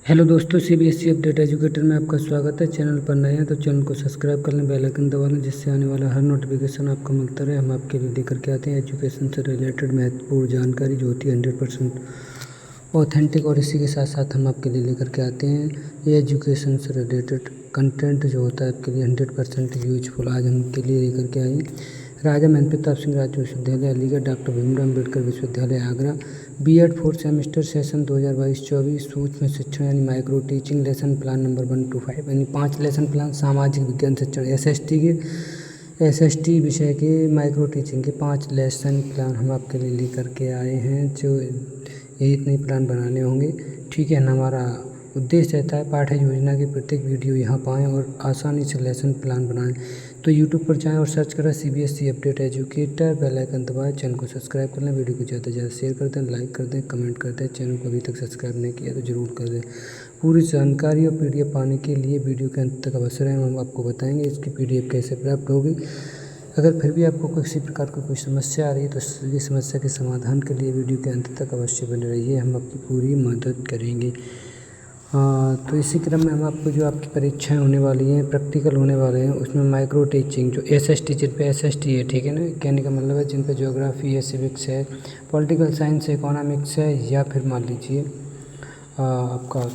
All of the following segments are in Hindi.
हेलो दोस्तों, सीबीएसई अपडेट एजुकेटर में आपका स्वागत है। चैनल पर नए हैं तो चैनल को सब्सक्राइब कर लें, बेल आइकन दबा लें, जिससे आने वाला हर नोटिफिकेशन आपको मिलता रहे। हम आपके लिए लेकर के आते हैं एजुकेशन से रिलेटेड महत्वपूर्ण जानकारी जो होती है 100% ऑथेंटिक, और इसी के साथ साथ हम आपके लिए लेकर के आते हैं ये एजुकेशन से रिलेटेड कंटेंट जो होता है आपके लिए 100% यूजफुल। आज हम के लिए लेकर के आए राजा महेंद्र प्रताप सिंह राज्य विश्वविद्यालय अलीगढ़, डॉक्टर भीमराव अम्बेडकर विश्वविद्यालय Agra, BEd 4th semester session 2022-24 सूक्ष्म शिक्षण यानी micro teaching lesson plan number 1 to 5 यानी 5 लेसन प्लान सामाजिक विज्ञान शिक्षण एसएसटी विषय के माइक्रो टीचिंग के 5 लेसन प्लान हम आपके लिए लेकर के आए हैं। जो यही इतने प्लान बनाने होंगे, ठीक है ना। हमारा उद्देश्य रहता है पाठ्य योजना की प्रत्येक वीडियो यहाँ पाएँ और आसानी से लेसन प्लान बनाएं। तो यूट्यूब पर जाएं और सर्च करें CBSE update educator, bell icon दबाएं, चैनल को सब्सक्राइब कर लें, वीडियो को ज़्यादा से ज़्यादा शेयर कर दें, लाइक कर दें, कमेंट कर दें। चैनल को अभी तक सब्सक्राइब नहीं किया तो ज़रूर कर दें। पूरी जानकारी और पीडीएफ पाने के लिए वीडियो के अंत तक अवश्य रहें। हम आपको बताएंगे इसकी पीडीएफ कैसे प्राप्त होगी। अगर फिर भी आपको किसी प्रकार की कोई समस्या आ रही है तो ये समस्या के समाधान के लिए वीडियो के अंत तक अवश्य बने रहिए, हम आपकी पूरी मदद करेंगे। तो इसी क्रम में हम आपको जो आपकी परीक्षाएं होने वाली हैं, प्रैक्टिकल होने वाले हैं, उसमें माइक्रो टीचिंग जो एसएसटी, जिन पे एसएसटी है, ठीक है ना, कहने का मतलब है जिन पे ज्योग्राफी है, सिविक्स है, पॉलिटिकल साइंस है, इकोनॉमिक्स है, या फिर मान लीजिए आपका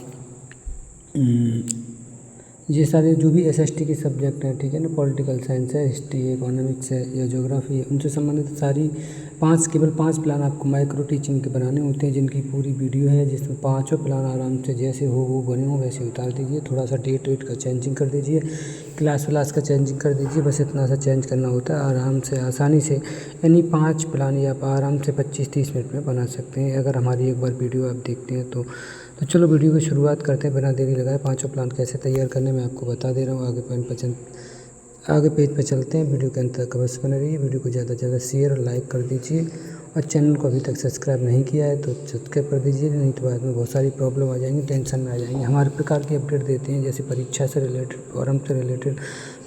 ये सारे जो भी एसएसटी के सब्जेक्ट हैं, ठीक है ना, पॉलिटिकल साइंस है, हिस्ट्री है, इकोनॉमिक्स है या ज्योग्राफी है, उनसे संबंधित सारी केवल पाँच प्लान आपको माइक्रो टीचिंग के बनाने होते हैं, जिनकी पूरी वीडियो है, जिसमें पाँचों प्लान आराम से जैसे हो वो बने हो वैसे उतार दीजिए। थोड़ा सा डेट वेट का चेंजिंग कर दीजिए, क्लास व्लास का चेंजिंग कर दीजिए, बस इतना सा चेंज करना होता है। आराम से आसानी से यानी 5 प्लान या आप आराम से 25-30 मिनट में बना सकते हैं अगर हमारी एक बार वीडियो आप देखते हैं तो। चलो वीडियो की शुरुआत करते हैं बिना देरी लगाए। पाँचों प्लान कैसे तैयार करने मैं आपको बता दे रहा हूँ। आगे पेज पर चलते हैं। वीडियो के अंत तक अवश्य बने रहिए। वीडियो को ज़्यादा से ज़्यादा शेयर और लाइक कर दीजिए, और चैनल को अभी तक सब्सक्राइब नहीं किया है तो सब्सक्राइब कर दीजिए, नहीं तो बाद में बहुत सारी प्रॉब्लम आ जाएंगी, टेंशन में आ जाएंगे। हमारे प्रकार की अपडेट देते हैं, जैसे परीक्षा से रिलेटेड, फॉरम से रिलेटेड,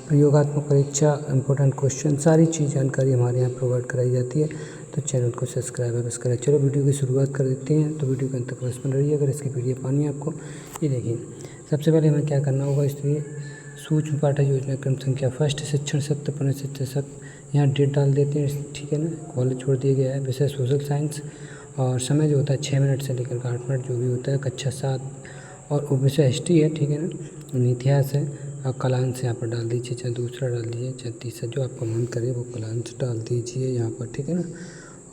प्रयोगात्मक परीक्षा, इंपॉर्टेंट क्वेश्चन, सारी चीज़ जानकारी हमारे यहाँ प्रोवाइड कराई जाती है। तो चैनल को सब्सक्राइब अवश्य करें। चलो वीडियो की शुरुआत कर देते हैं। तो वीडियो के अंत तक अवश्य बने रहिए। अगर इसकी पीडीएफ पानी है आपको, ये देखिए, सबसे पहले हमें क्या करना होगा, इसलिए सूक्ष्म पाठ्य योजना क्रम संख्या फर्स्ट शिक्षण सत्र पुनः शिक्षण सत्र, यहाँ डेट डाल देते हैं, ठीक है ना। कॉलेज छोड़ दिया गया है, विषय सोशल साइंस, और समय जो होता है 6 मिनट से लेकर 8 मिनट जो भी होता है, कक्षा 7, और विषय हिस्ट्री है, ठीक है ना, इतिहास है। आप कलांश यहाँ पर डाल दीजिए, चाहे दूसरा डाल दीजिए, चाहे तीसरा, जो आपका मन करे वो कलांश डाल दीजिए यहाँ पर, ठीक है ना।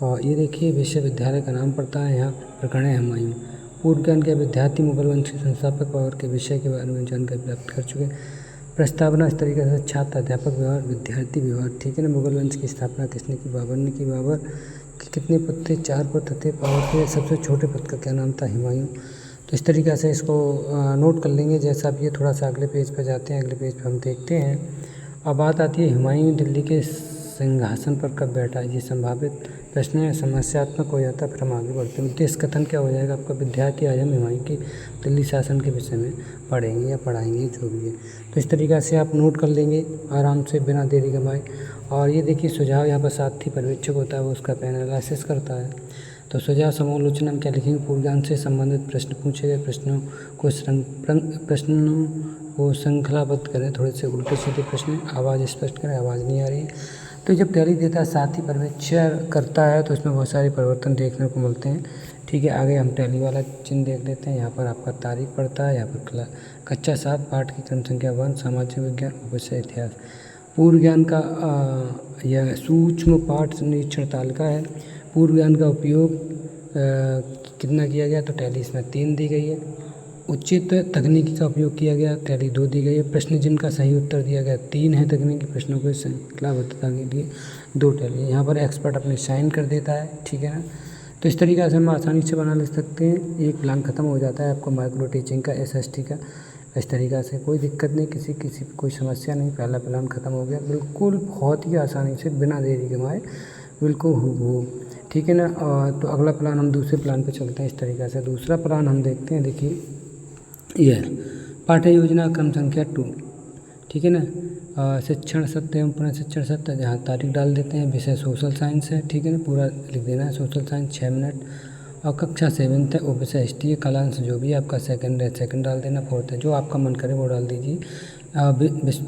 और ये देखिए विश्वविद्यालय का नाम पड़ता है यहाँ, प्रकरण है हुमायूं। पूर्व ज्ञान के विद्यार्थी मुगल वंश के संस्थापक बाबर के विषय के बारे में जानकारी प्राप्त कर चुके हैं। प्रस्तावना इस तरीके से छात्र अध्यापक व्यवहार विद्यार्थी व्यवहार, ठीक है ना। मुगल वंश की स्थापना किसने की? बाबर ने की। बाबर के कितने पुत्र थे? 4 पुत्र थे। बाबर के सबसे छोटे पुत्र का क्या नाम था? हुमायूं। तो इस तरीक़े से इसको नोट कर लेंगे। जैसा आप ये थोड़ा सा अगले पेज पर जाते हैं, अगले पेज पर हम देखते हैं। अब बात आती है हुमायूं दिल्ली के सिंहासन पर कब बैठा? ये संभावित प्रश्न है, समस्यात्मक हो जाता है। फिर हम आगे बढ़ते हैं। उद्देश्य कथन क्या हो जाएगा आपका? विद्यार्थी आज हम हुमायूं की दिल्ली शासन के विषय में पढ़ेंगे या पढ़ाएंगे, जो भी है। तो इस तरीक़ा से आप नोट कर लेंगे आराम से बिना देरी गंवाए। और ये देखिए सुझाव, यहाँ पर साथी पर्यवेक्षक होता है, वो उसका एनालिसिस करता है। तो सुझाव समालोचना में क्या लिखेंगे? पूर्व ज्ञान से संबंधित प्रश्न पूछे गए, प्रश्नों को श्रृंखलाबद्ध करें। थोड़े से उल्टे सीधे प्रश्न, आवाज़ स्पष्ट करें, आवाज़ नहीं आ रही है। तो जब टैली देता है साथी पर्यवेक्षण करता है तो इसमें बहुत सारे परिवर्तन देखने को मिलते हैं, ठीक है। आगे हम टैली वाला चिन्ह देख लेते हैं। यहाँ पर आपका तारीख पड़ता है, यहाँ पर कक्षा 7 पाठ की क्रम संख्या 1 सामाजिक विज्ञान, विषय इतिहास। पूर्व ज्ञान का यह सूक्ष्म पाठ निरीक्षण तालिका है। पूर्व ज्ञान का उपयोग कितना किया गया? तो टैली इसमें 3 दी गई है। उचित तकनीकी का उपयोग किया गया, टैली 2 दी गई है। प्रश्न जिनका सही उत्तर दिया गया 3 है। तकनीकी प्रश्नों को श्रृंखलाबद्धता के लिए 2 टैली है। यहाँ पर एक्सपर्ट अपने साइन कर देता है, ठीक है ना। तो इस तरीक़े से हम आसानी से बना ले सकते हैं। एक प्लान ख़त्म हो जाता है आपको माइक्रो टीचिंग का, एसएसटी का। इस तरीक़ा से कोई दिक्कत नहीं, किसी कोई समस्या नहीं। पहला प्लान ख़त्म हो गया, बिल्कुल बहुत ही आसानी से बिना देरी गंवाए, बिल्कुल हूबहू, ठीक है ना। तो अगला प्लान हम दूसरे प्लान पे चलते हैं। इस तरीक़े से दूसरा प्लान हम देखते हैं। देखिए यह पाठ्य योजना क्रम संख्या 2, ठीक है ना। शिक्षण सत्र एवं पुनः शिक्षण सत्र, जहाँ तारीख डाल देते हैं। विषय सोशल साइंस है, ठीक है ना, पूरा लिख देना है। सोशल साइंस 6 मिनट, और कक्षा 7th है, विषय हिस्ट्री, कालांश जो भी आपका सेकंड है सेकंड डाल देना, 4th है जो आपका मन करे वो डाल दीजिए।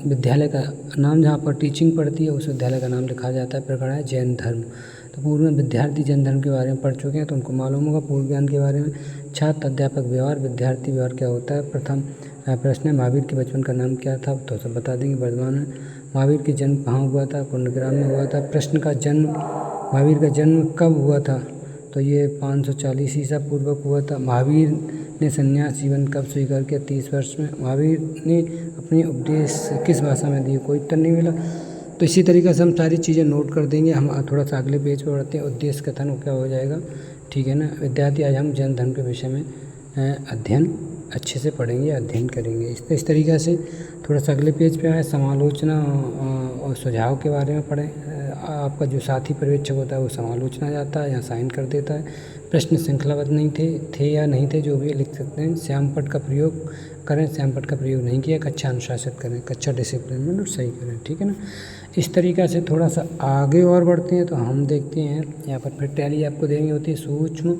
विद्यालय का नाम जहाँ पर टीचिंग पढ़ती है उस विद्यालय का नाम लिखा जाता है। प्रकरण है जैन धर्म। तो पूर्व में विद्यार्थी जैन धर्म के बारे में पढ़ चुके हैं तो उनको मालूम होगा पूर्व ज्ञान के बारे में। छात्र अध्यापक व्यवहार, विद्यार्थी व्यवहार क्या होता है। प्रथम प्रश्न है महावीर के बचपन का नाम क्या था, तो सब बता देंगे। वर्तमान में महावीर के जन्म कहाँ हुआ था, कुंडग्राम में हुआ था। प्रश्न का जन्म, महावीर का जन्म कब हुआ था, तो ये 540 ईसा पूर्वक हुआ था। महावीर ने संन्यास जीवन कब स्वीकार किया, 30 वर्ष में। महावीर ने अपने उपदेश किस भाषा में दिए, कोई उत्तर नहीं मिला। तो इसी तरीके से हम सारी चीज़ें नोट कर देंगे। हम थोड़ा सा अगले पेज पर बढ़ते हैं। उद्देश्य कथन क्या हो जाएगा, ठीक है ना विद्यार्थी। आज हम जैन धर्म के विषय में अध्ययन अच्छे से पढ़ेंगे, अध्ययन करेंगे। इस तरीक़े से थोड़ा सा अगले पेज पे आए, समालोचना और सुझाव के बारे में पढ़ें। आपका जो साथी पर्यवेक्षक होता है वो समालोचना जाता है, यहाँ साइन कर देता है। प्रश्न श्रृंखलाबद्ध नहीं थे या नहीं थे जो भी लिख सकते हैं। श्यामपट्ट का प्रयोग करें, श्यामपट्ट का प्रयोग नहीं किया। कक्षा अनुशासित करें, कक्षा डिसिप्लिन में सही करें, ठीक है ना। इस तरीक़ा से थोड़ा सा आगे और बढ़ते हैं तो हम देखते हैं यहाँ पर फिर टैली आपको देनी होती है। सूक्ष्म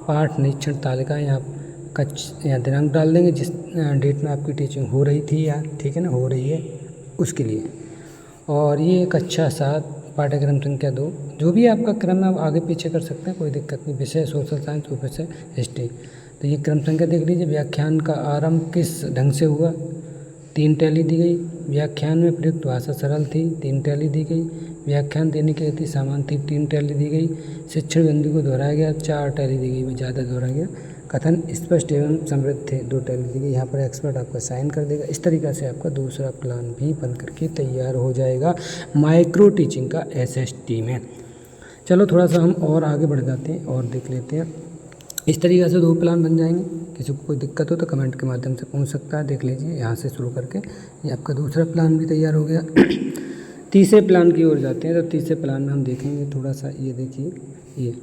पाठ निरीक्षण तालिका, यहाँ दिनांक डाल देंगे जिस डेट में आपकी टीचिंग हो रही थी या ठीक है ना हो रही है उसके लिए। और ये कक्षा 7 पाठ्यक्रम संख्या 2 जो भी आपका क्रम है आप आगे पीछे कर सकते हैं, कोई दिक्कत नहीं। विषय सोशल साइंस, विषय हिस्ट्री। तो ये क्रम संख्या देख लीजिए। व्याख्यान का आरंभ किस ढंग से हुआ, 3 टैली दी गई। व्याख्यान में प्रयुक्त भाषा सरल थी, 3 टैली दी गई। व्याख्यान देने की गति समान थी, 3 टैली दी गई। शिक्षण बिंदु को दोहराया गया, 4 टैली दी गई, ज़्यादा दोहराया गया। कथन स्पष्ट एवं समृद्ध थे, 2 टैली दी गई। यहाँ पर एक्सपर्ट आपका साइन कर देगा। इस तरीक़े से आपका दूसरा प्लान भी बन करके तैयार हो जाएगा माइक्रो टीचिंग का SST में। चलो थोड़ा सा हम और आगे बढ़ जाते हैं और देख लेते हैं। इस तरीक़े से 2 प्लान बन जाएंगे। किसी को कोई दिक्कत हो तो कमेंट के माध्यम से पूछ सकता है। देख लीजिए यहाँ से शुरू करके ये आपका दूसरा प्लान भी तैयार हो गया। तीसरे प्लान की ओर जाते हैं। तो तीसरे प्लान में हम देखेंगे थोड़ा सा, ये देखिए, ये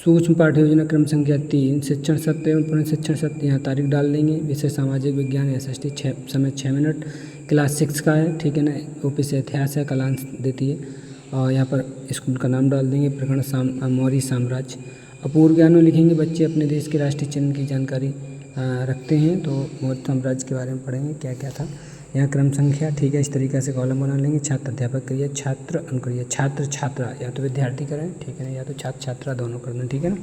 सूक्ष्म पाठ्य योजना क्रम संख्या 3 शिक्षण सत्र एवं पुनः शिक्षण सत्र, यहाँ तारीख डाल देंगे। विषय सामाजिक विज्ञान SST, समय 6 मिनट। क्लास 6 का है, ठीक है ना। OPC इतिहास है, कालांश देती है। और यहाँ पर स्कूल का नाम डाल देंगे। प्रकरण मौर्य साम्राज्य। अपूर्व ज्ञान में लिखेंगे बच्चे अपने देश के राष्ट्रीय चिन्ह की जानकारी रखते हैं तो मौर्य साम्राज्य के बारे में पढ़ेंगे क्या क्या था। यहाँ क्रम संख्या, ठीक है। इस तरीक़े से कॉलम बना लेंगे। छात्र अध्यापक करिए, छात्र अनुकरिए, छात्र छात्रा, या तो विद्यार्थी करें, ठीक है ना, या तो छात्र छात्रा दोनों कर दें, ठीक है ना।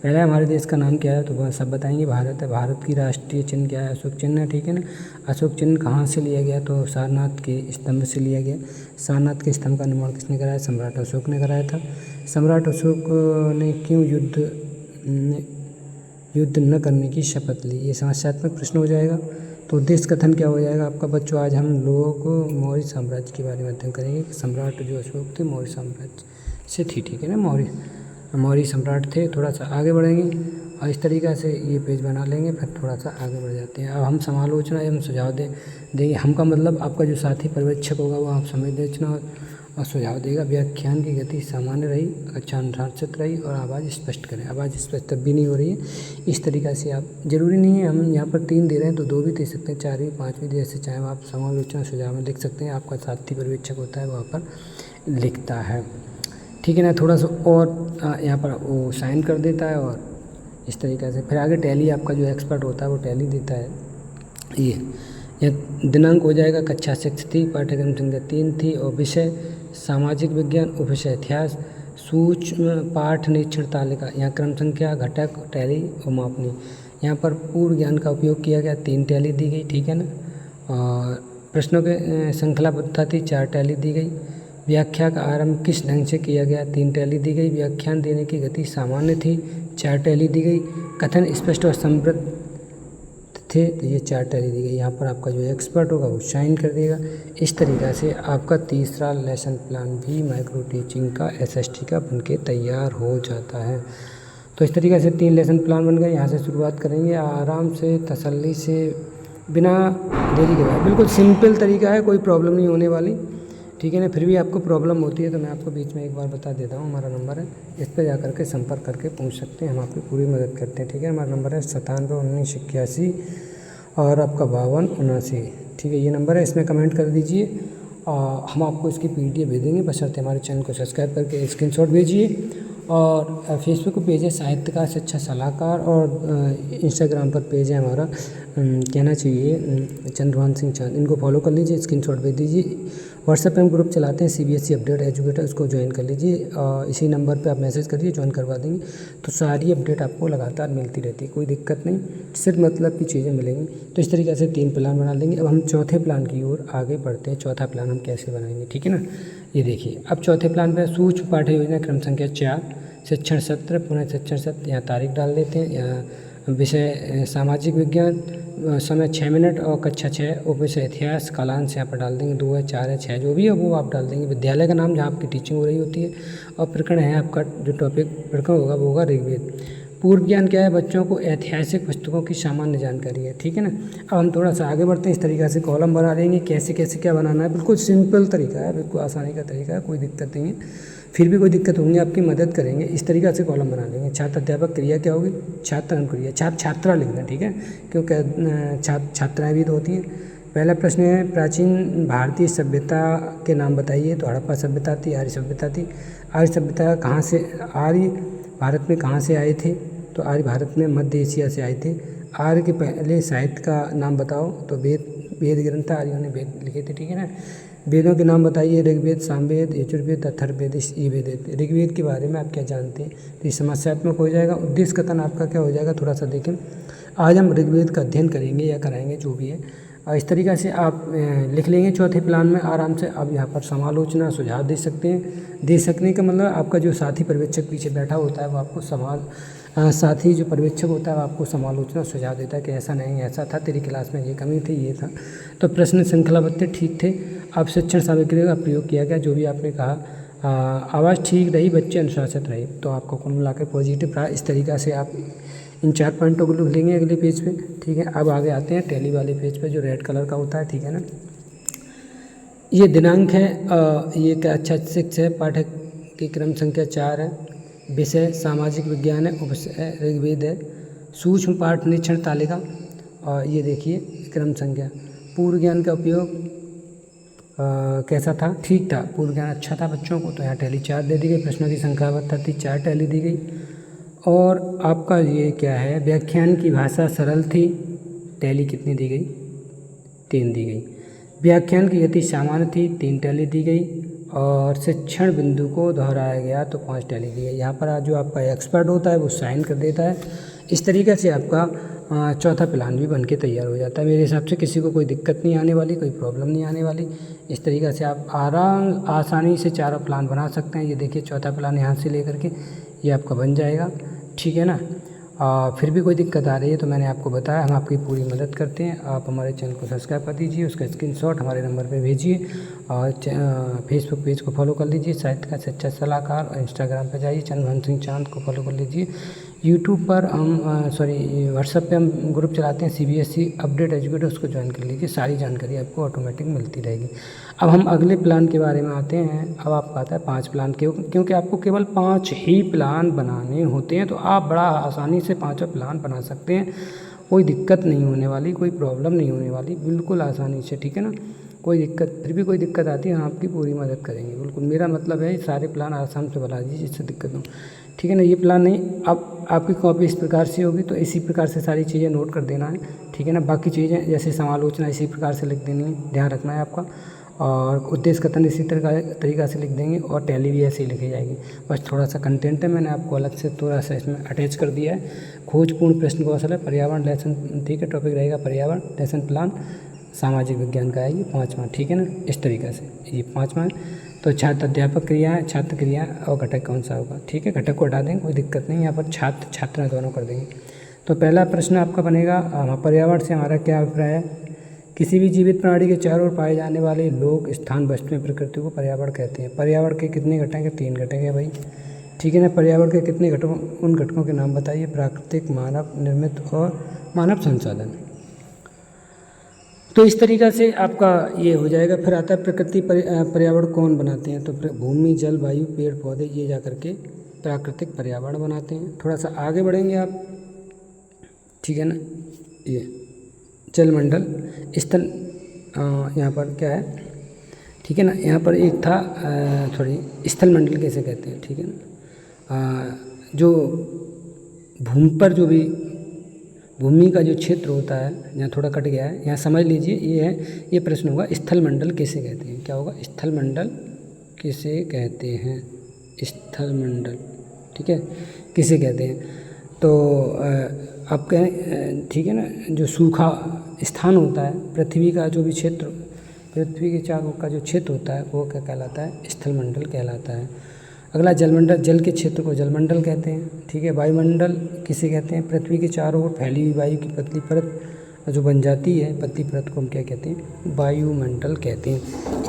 पहला हमारे देश का नाम क्या है तो वह सब बताएंगे। भारत है, भारत की राष्ट्रीय चिन्ह क्या है, अशोक चिन्ह है, ठीक है ना। अशोक चिन्ह कहाँ से लिया गया तो सारनाथ के स्तंभ से लिया गया। सारनाथ के स्तंभ का निर्माण किसने कराया, सम्राट अशोक ने कराया था। सम्राट अशोक ने क्यों युद्ध न करने की शपथ ली, ये समस्यात्मक प्रश्न हो जाएगा। तो उद्देश्य कथन क्या हो जाएगा आपका बच्चों, आज हम लोगों को मौर्य साम्राज्य के बारे में अध्ययन करेंगे। सम्राट जो अशोक थे मौर्य साम्राज्य से थी, ठीक है ना, मौर्य सम्राट थे। थोड़ा सा आगे बढ़ेंगे और इस तरीक़े से ये पेज बना लेंगे। फिर थोड़ा सा आगे बढ़ जाते हैं। अब हम समालोचना एवं सुझाव देंगे। हम का मतलब आपका जो साथी पर्यवेक्षक होगा वो आप संवेदना और सुझाव देगा। व्याख्यान की गति सामान्य रही, कक्षा अनुशासित रही और आवाज़ स्पष्ट करें। आवाज़ स्पष्ट तब भी नहीं हो रही है। इस तरीक़ा से आप, ज़रूरी नहीं है हम यहाँ पर 3 दे रहे हैं तो 2 भी दे सकते हैं, 4 भी, 5 भी, जैसे चाहे आप समालोचना सुझाव में लिख सकते हैं। आपका साथी पर्यवेक्षक होता है वहाँ पर लिखता है, ठीक है ना। थोड़ा सा और यहाँ पर वो साइन कर देता है और इस तरीक़े से फिर आगे टैली आपका जो एक्सपर्ट होता है वो टैली देता है। ये दिनांक हो जाएगा कक्षा 6 थी, पाठ्यक्रम संख्या 3 थी और विषय सामाजिक विज्ञान, उपविषय इतिहास। सूक्ष्म पाठ निरीक्षण तालिका, यहाँ क्रम संख्या, घटक, टैली और मापनी। यहाँ पर पूर्व ज्ञान का उपयोग किया गया, 3 टैली दी गई, ठीक है ना। और प्रश्नों के श्रृंखलाबद्धता थी, 4 टैली दी गई। व्याख्या का आरंभ किस ढंग से किया गया, 3 टैली दी गई। व्याख्यान देने की गति सामान्य थी, 4 टैली दी गई। कथन स्पष्ट और समृद्ध थे तो ये 4 टैली दी गई। यहाँ पर आपका जो एक्सपर्ट होगा वो साइन कर देगा। इस तरीक़ा से आपका तीसरा लेसन प्लान भी माइक्रो टीचिंग का SST का बनके तैयार हो जाता है। तो इस तरीक़े से 3 लेसन प्लान बन गए। यहाँ से शुरुआत करेंगे आराम से, तसल्ली से, बिना देरी के बाद। बिल्कुल सिंपल तरीका है, कोई प्रॉब्लम नहीं होने वाली, ठीक है ना। फिर भी आपको प्रॉब्लम होती है तो मैं आपको बीच में एक बार बता देता हूँ। हमारा नंबर है, इस पर जा करके संपर्क करके पूछ सकते हैं, हम आपकी पूरी मदद करते हैं, ठीक है। हमारा नंबर है 971981 और आपका 5279, ठीक है। ये नंबर है, इसमें कमेंट कर दीजिए। हम आपको इसकी PDF भेजेंगे, बशर्ते हमारे चैनल को सब्सक्राइब करके स्क्रीनशॉट भेजिए और फेसबुक पे पेज है साहित्यकार से अच्छा सलाहकार, और इंस्टाग्राम पर पेज है हमारा कहना चाहिए चंद्रभान सिंह चांद। इनको फॉलो कर लीजिए, स्क्रीनशॉट भेज दीजिए। व्हाट्सएप पे हम ग्रुप चलाते हैं CBSE अपडेट एजुकेटर, उसको ज्वाइन कर लीजिए। इसी नंबर पे आप मैसेज करिए, ज्वाइन करवा देंगे। तो सारी अपडेट आपको लगातार मिलती रहती है, कोई दिक्कत नहीं, सिर्फ मतलब की चीज़ें मिलेंगी। तो इस तरीके से 3 प्लान बना लेंगे। अब हम चौथे प्लान की ओर आगे बढ़ते हैं। चौथा प्लान हम कैसे बनाएंगे, ठीक है ना। ये देखिए, अब चौथे प्लान पर सूक्ष्म पाठ्य योजना क्रम संख्या 4 शिक्षण सत्र, पुनः शिक्षण सत्र, यहाँ तारीख डाल देते हैं। यहाँ विषय सामाजिक विज्ञान, समय 6 मिनट, और कक्षा 6, उपविषय इतिहास, कालांश यहाँ पर डाल देंगे 2 है, 4 है, 6 जो भी है वो आप डाल देंगे। विद्यालय का नाम जहाँ आपकी टीचिंग हो रही होती है, और प्रकरण है आपका जो टॉपिक प्रकरण होगा वो होगा ऋग्वेद। पूर्व ज्ञान क्या है, बच्चों को ऐतिहासिक पुस्तकों की सामान्य जानकारी है, ठीक है ना। अब हम थोड़ा सा आगे बढ़ते हैं। इस तरीक़े से कॉलम बना लेंगे। कैसे कैसे क्या बनाना है, बिल्कुल सिंपल तरीका है, बिल्कुल आसानी का तरीका है, कोई दिक्कत नहीं है। फिर भी कोई दिक्कत होंगी आपकी मदद करेंगे। इस तरीक़े से कॉलम बना लेंगे। छात्र अध्यापक क्रिया क्या होगी, छात्र अनुक्रिया, छात्र छात्रा लिखना, ठीक है, क्योंकि छात्राएँ भी तो होती हैं। पहला प्रश्न है, प्राचीन भारतीय सभ्यता के नाम बताइए। तो हड़प्पा सभ्यता थी, आर्य सभ्यता थी। आर्य सभ्यता कहाँ से, आर्य भारत में कहाँ से आए थे, तो आर्य भारत में मध्य एशिया से आए थे। आर्य के पहले साहित्य का नाम बताओ, तो वेद ग्रंथ, आर्यों ने वेद लिखे थे, ठीक है ना। वेदों के नाम बताइए, ऋग्वेद, सामवेद, यजुर्वेद, अथर्ववेद, ये वेद है। ऋग्वेद के बारे में आप क्या जानते हैं, तो ये समस्यात्मक हो जाएगा। उद्देश्य कथन आपका क्या हो जाएगा, थोड़ा सा देखें। आज हम ऋग्वेद का अध्ययन करेंगे या कराएंगे जो भी है। और इस तरीक़े से आप लिख लेंगे चौथे प्लान में आराम से। अब यहाँ पर समालोचना सुझाव दे सकते हैं। दे सकने का मतलब आपका जो साथी पर्यवेक्षक पीछे बैठा होता है वो आपको साथी जो पर्यवेक्षक होता है वो आपको समालोचना सुझाव देता है कि ऐसा नहीं, ऐसा था, तेरी क्लास में ये कमी थी, ये था। तो प्रश्न श्रृंखलाबद्ध ठीक थे। अब शिक्षण सामग्री का प्रयोग किया गया, जो भी आपने कहा। आवाज़ ठीक रही, बच्चे अनुशासित रहे, तो आपको कुल मिलाकर पॉजिटिव रहा। इस तरीक़ा से आप इन 4 पॉइंटों को लिख लेंगे अगले पेज पे, ठीक है। अब आगे आते हैं टैली वाले पेज पे जो रेड कलर का होता है, ठीक है ना। ये दिनांक है, ये कक्षा 6 है, पाठक की क्रम संख्या 4 है, विषय सामाजिक विज्ञान है, उपविषय ऋग्वेद है, सूक्ष्म पाठ निरीक्षण तालिका, और ये देखिए क्रम संख्या। पूर्व ज्ञान का उपयोग कैसा था, ठीक था, पूर्व ज्ञान अच्छा था बच्चों को, तो यहाँ टैली 4 दे दी गई। प्रश्नों की संख्या 72 थी, 4 टैली दी गई। और आपका ये क्या है, व्याख्यान की भाषा सरल थी, टैली कितनी दी गई, 3 दी गई। व्याख्यान की गति सामान्य थी, 3 टैली दी गई। और शिक्षण बिंदु को दोहराया गया तो 5 टैली दी गई। यहाँ पर जो आपका एक्सपर्ट होता है वो साइन कर देता है। इस तरीके से आपका चौथा प्लान भी बन के तैयार हो जाता है। मेरे हिसाब से किसी को कोई दिक्कत नहीं आने वाली, कोई प्रॉब्लम नहीं आने वाली। इस तरीक़े से आप आसानी से 4 प्लान बना सकते हैं। ये देखिए चौथा प्लान यहाँ से लेकर के ये आपका बन जाएगा, ठीक है ना। फिर भी कोई दिक्कत आ रही है तो मैंने आपको बताया, हम आपकी पूरी मदद करते हैं। आप हमारे चैनल को सब्सक्राइब कर दीजिए, उसका स्क्रीनशॉट हमारे नंबर पे भेजिए, और फेसबुक पेज को फॉलो कर लीजिए साहित्य का सच्चा सलाहकार, और इंस्टाग्राम पर जाइए चंद्रभान सिंह चांद को फॉलो कर लीजिए। यूट्यूब पर हम व्हाट्सएप पे हम ग्रुप चलाते हैं CBSE अपडेट एजुकेटर, उसको ज्वाइन कर लीजिए, सारी जानकारी आपको ऑटोमेटिक मिलती रहेगी। अब हम अगले प्लान के बारे में आते हैं। अब आपका आता है 5 प्लान, क्योंकि आपको केवल 5 ही प्लान बनाने होते हैं, तो आप बड़ा आसानी से 5 प्लान बना सकते हैं। कोई दिक्कत नहीं होने वाली, कोई प्रॉब्लम नहीं होने वाली, बिल्कुल आसानी से, ठीक है ना। कोई दिक्कत, फिर भी कोई दिक्कत आती है हम आपकी पूरी मदद करेंगे, बिल्कुल। मेरा मतलब है सारे प्लान आसान से बना दीजिए, जिससे दिक्कत हो, ठीक है ना। ये प्लान नहीं, अब आपकी कॉपी इस प्रकार से होगी तो इसी प्रकार से सारी चीज़ें नोट कर देना है, ठीक है ना। बाकी चीज़ें जैसे समालोचना इसी प्रकार से लिख देनी है, ध्यान रखना है आपका। और उद्देश्य कथन इसी तरीक़ा से लिख देंगे, और टैली भी ऐसे ही लिखी जाएगी। बस थोड़ा सा कंटेंट है, मैंने आपको अलग से थोड़ा सा इसमें अटैच कर दिया है। खोजपूर्ण प्रश्न कौशल है, पर्यावरण लेसन, ठीक है, टॉपिक रहेगा पर्यावरण, लेसन प्लान सामाजिक विज्ञान का है ये 5वां, ठीक है ना। इस तरीक़े से ये 5वां है। तो छात्र अध्यापक क्रिया है, छात्र क्रिया और घटक कौन सा होगा, ठीक है। घटक को हटा देंगे, कोई दिक्कत नहीं, यहाँ पर छात्र छात्रा दोनों कर देंगे। तो पहला प्रश्न आपका बनेगा, पर्यावरण से हमारा क्या अभिप्राय है। किसी भी जीवित प्राणी के चारों ओर पाए जाने वाले लोग, स्थान, वस्तुएं, प्रकृति को पर्यावरण कहते हैं। पर्यावरण के कितने घटक हैं, 3 घटक हैं भाई, ठीक है ना। पर्यावरण के कितने घटकों, उन घटकों के नाम बताइए। प्राकृतिक, मानव निर्मित और मानव संसाधन। तो इस तरीक़ा से आपका ये हो जाएगा। फिर आता है प्रकृति पर्यावरण कौन बनाते हैं, तो भूमि, जल, वायु, पेड़ पौधे, ये जा करके प्राकृतिक पर्यावरण बनाते हैं। थोड़ा सा आगे बढ़ेंगे आप, ठीक है ना। ये जलमंडल, स्थल, यहाँ पर क्या है, ठीक है ना। यहाँ पर एक था थोड़ी स्थल मंडल कैसे कहते हैं, ठीक है ना। जो भूमि पर जो भी भूमि का जो क्षेत्र होता है, यहाँ थोड़ा कट गया है, यहाँ समझ लीजिए ये है, ये प्रश्न होगा स्थल मंडल किसे कहते हैं। क्या होगा? स्थल मंडल किसे कहते हैं? स्थल मंडल, ठीक है, किसे कहते हैं? तो आप कहें, ठीक है ना, जो सूखा स्थान होता है पृथ्वी का, जो भी क्षेत्र पृथ्वी के चारों का जो क्षेत्र होता है वो क्या कहलाता है? स्थल मंडल कहलाता है। अगला जलमंडल, जल के क्षेत्र को जलमंडल कहते हैं, ठीक है। वायुमंडल किसे कहते हैं? पृथ्वी के चारों ओर फैली हुई वायु की पतली परत जो बन जाती है, पतली परत को हम क्या कहते हैं? वायुमंडल कहते हैं।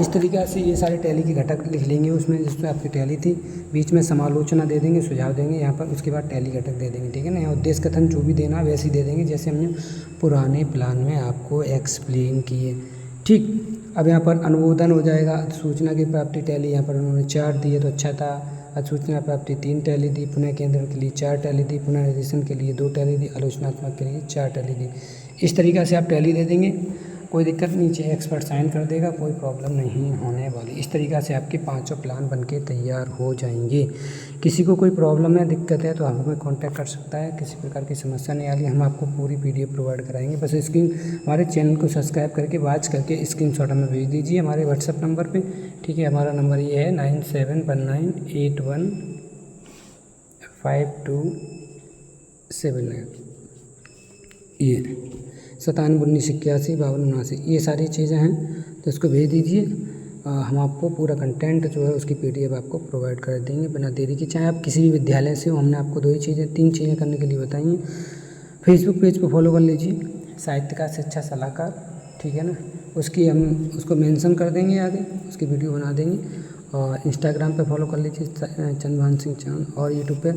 इस तरीक़े से ये सारे टैली के घटक लिख लेंगे उसमें, जिसमें आपकी टैली थी, बीच में समालोचना दे देंगे, सुझाव देंगे यहाँ पर, उसके बाद टैली घटक दे देंगे, ठीक है ना। यहाँ उद्देश्य कथन जो भी देना वैसे ही दे देंगे जैसे हमने पुराने प्लान में आपको एक्सप्लेन किए, ठीक। अब यहाँ पर अनुमोदन हो जाएगा। सूचना की प्राप्ति टैली, यहाँ पर उन्होंने 4 दिए तो अच्छा था। अधिसूचना प्राप्ति 3 टैली दी, पुनः केंद्रण के लिए 4 टैली दी, पुनः निर्देशन के लिए 2 टैली दी, आलोचनात्मक के लिए 4 टैली दी। इस तरीक़ा से आप टैली दे देंगे, कोई दिक्कत नहीं, नीचे एक्सपर्ट साइन कर देगा, कोई प्रॉब्लम नहीं होने वाली। इस तरीक़ा से आपके 5 प्लान बनके तैयार हो जाएंगे। किसी को कोई प्रॉब्लम है, दिक्कत है तो हमें कांटेक्ट कर सकता है। किसी प्रकार की समस्या नहीं आ रही, हम आपको पूरी PDF प्रोवाइड कराएंगे। बस हमारे चैनल को सब्सक्राइब करके वॉच करके स्क्रीनशॉट हमें भेज दीजिए हमारे व्हाट्सएप नंबर पे, ठीक है। हमारा नंबर ये है 9719815279, ये 9719815279, ये सारी चीज़ें हैं, तो इसको भेज दीजिए। हम आपको पूरा कंटेंट जो है उसकी PDF आपको प्रोवाइड कर देंगे बिना देरी के। चाहे आप किसी भी विद्यालय से हो, हमने आपको 3 चीज़ें करने के लिए बताई हैं। फेसबुक पेज पर फॉलो कर लीजिए, साहित्यकार शिक्षा सलाहकार, ठीक है ना, हम उसको मेंशन कर देंगे आगे, उसकी वीडियो बना देंगे। और इंस्टाग्राम पे फॉलो कर लीजिए चंद्रभान सिंह चांद, और यूट्यूब पे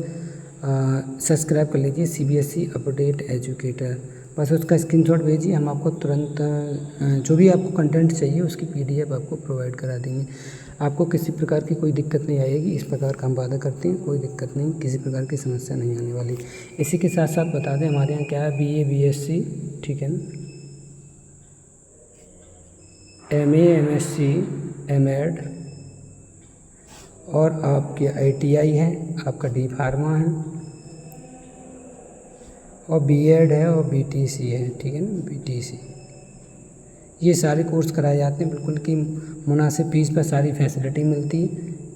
सब्सक्राइब कर लीजिए CBSE अपडेट एजुकेटर। बस उसका स्क्रीनशॉट भेजिए, हम आपको तुरंत जो भी आपको कंटेंट चाहिए उसकी PDF आपको प्रोवाइड करा देंगे। आपको किसी प्रकार की कोई दिक्कत नहीं आएगी, इस प्रकार का हम वादा करते हैं, कोई दिक्कत नहीं, किसी प्रकार की समस्या नहीं आने वाली। इसी के साथ साथ बता दें हमारे यहाँ क्या है, BA BSc, ठीक है ना, MA MSc MAd, और आपके ITI है, आपका D Pharma है, और B.Ed है, और BTC है, ठीक है ना, BTC। ये सारे कोर्स कराए जाते हैं, बिल्कुल की मुनासिब फीस पर सारी फैसिलिटी मिलती है,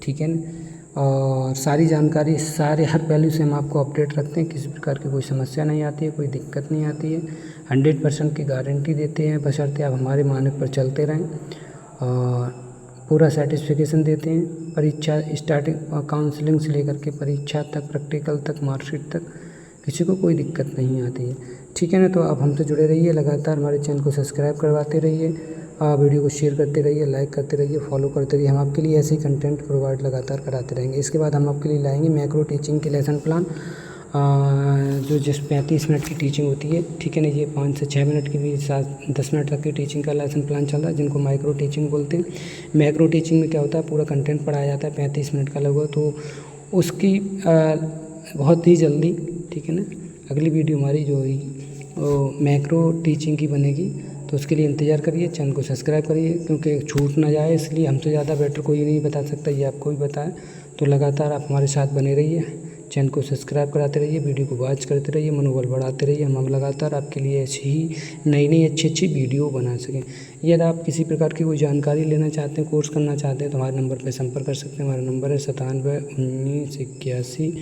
ठीक है ना। और सारी जानकारी, सारे हर पहलू से हम आपको अपडेट रखते हैं, किसी प्रकार की कोई समस्या नहीं आती है, कोई दिक्कत नहीं आती है। 100% की गारंटी देते हैं, बशर्ते आप हमारे मानक पर चलते रहें, और पूरा सर्टिफिकेशन देते हैं। परीक्षा स्टार्टिंग काउंसलिंग से लेकर के परीक्षा तक, प्रैक्टिकल तक, मार्कशीट तक, किसी को कोई दिक्कत नहीं आती है, ठीक है ना। तो आप हमसे जुड़े रहिए, लगातार हमारे चैनल को सब्सक्राइब करवाते रहिए, वीडियो को शेयर करते रहिए, लाइक करते रहिए, फॉलो करते रहिए। हम आपके लिए ऐसे ही कंटेंट प्रोवाइड लगातार कराते रहेंगे। इसके बाद हम आपके लिए लाएंगे मैक्रो टीचिंग के लेसन प्लान, जो 35 मिनट की टीचिंग होती है, ठीक है ना। ये 5 से 6 मिनट की भी 10 मिनट तक की टीचिंग का लेसन प्लान चल रहा है, जिनको माइक्रो टीचिंग बोलते हैं। मैक्रो टीचिंग में क्या होता है, पूरा कंटेंट पढ़ाया जाता है 35 मिनट का लगभग, तो उसकी बहुत ही जल्दी, ठीक है ना, अगली वीडियो हमारी जो होगी वो मैक्रो टीचिंग की बनेगी, तो उसके लिए इंतज़ार करिए, चैनल को सब्सक्राइब करिए, क्योंकि छूट ना जाए, इसलिए हमसे ज़्यादा बेटर कोई नहीं बता सकता, ये आपको भी बताए। तो लगातार आप हमारे साथ बने रहिए, चैनल को सब्सक्राइब कराते रहिए, वीडियो को वॉच करते रहिए, मनोबल बढ़ाते रहिए। हम लगातार आपके लिए ऐसी ही नई अच्छी वीडियो बना सकें। यदि आप किसी प्रकार की कोई जानकारी लेना चाहते हैं, कोर्स करना चाहते हैं, तो हमारे नंबर पर संपर्क कर सकते हैं। हमारा नंबर है 971981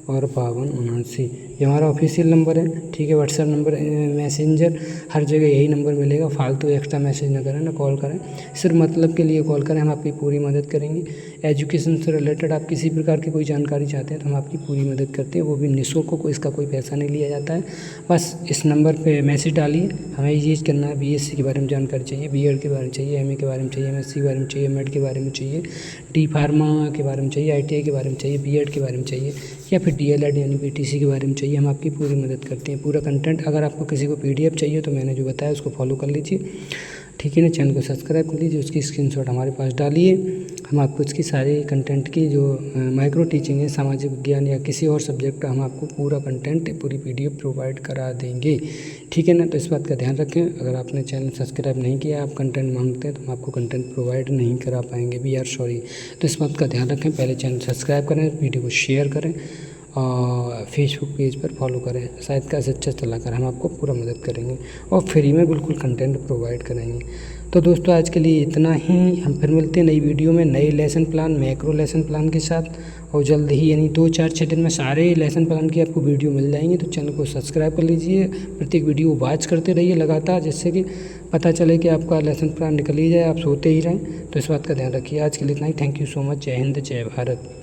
ये हमारा ऑफिशियल नंबर है, ठीक है। व्हाट्सएप नंबर, मैसेंजर, हर जगह यही नंबर मिलेगा। फालतू एक्स्ट्रा मैसेज ना करें, ना कॉल करें, सिर्फ मतलब के लिए कॉल करें, हम आपकी पूरी मदद करेंगे। एजुकेशन से रिलेटेड आप किसी प्रकार की कोई जानकारी चाहते हैं तो हम आपकी पूरी मदद करते हैं, वो भी निःशुल्क को, इसका कोई पैसा नहीं लिया जाता है। बस इस नंबर पे मैसेज डालिए, हमें ये करना है, BSc के बारे में जानकारी चाहिए, B.Ed के बारे में चाहिए, MA के बारे में चाहिए, MSc के बारे में चाहिए, MED के बारे में चाहिए, D Pharma के बारे में चाहिए, ITI के बारे में चाहिए, B.Ed के बारे में चाहिए, या फिर DLED यानी BTC के बारे में चाहिए, हम आपकी पूरी मदद करते हैं। पूरा कंटेंट, अगर आपको किसी को PDF चाहिए तो मैंने जो बताया उसको फॉलो कर लीजिए, ठीक है ना। चैनल को सब्सक्राइब कर लीजिए, उसकी स्क्रीनशॉट हमारे पास डालिए, हम आपको इसकी सारी कंटेंट की जो माइक्रो टीचिंग है, सामाजिक विज्ञान या किसी और सब्जेक्ट का, हम आपको पूरा कंटेंट पूरी PDF प्रोवाइड करा देंगे, ठीक है ना। तो इस बात का ध्यान रखें, अगर आपने चैनल सब्सक्राइब नहीं किया, आप कंटेंट मांगते हैं तो हम आपको कंटेंट प्रोवाइड नहीं करा पाएंगे, वी आर सॉरी। तो इस बात का ध्यान रखें, पहले चैनल सब्सक्राइब करें, वीडियो को शेयर करें और फेसबुक पेज पर फॉलो करें। शायद का अच्छा चलाकर हम आपको पूरा मदद करेंगे और फ्री में बिल्कुल कंटेंट प्रोवाइड कराएंगे। तो दोस्तों आज के लिए इतना ही, हम फिर मिलते हैं नई वीडियो में नए lesson plan, macro lesson plan के साथ, और जल्द ही यानी 2-4-6 दिन में सारे लेसन प्लान की आपको वीडियो मिल जाएंगी। तो चैनल को सब्सक्राइब कर लीजिए, प्रत्येक वीडियो वॉच करते रहिए लगातार, जिससे कि पता चले कि आपका लेसन प्लान निकल ही जाए, आप सोते ही रहें। तो इस बात का ध्यान रखिए। आज के लिए इतना ही, थैंक यू सो मच, जय हिंद जय भारत।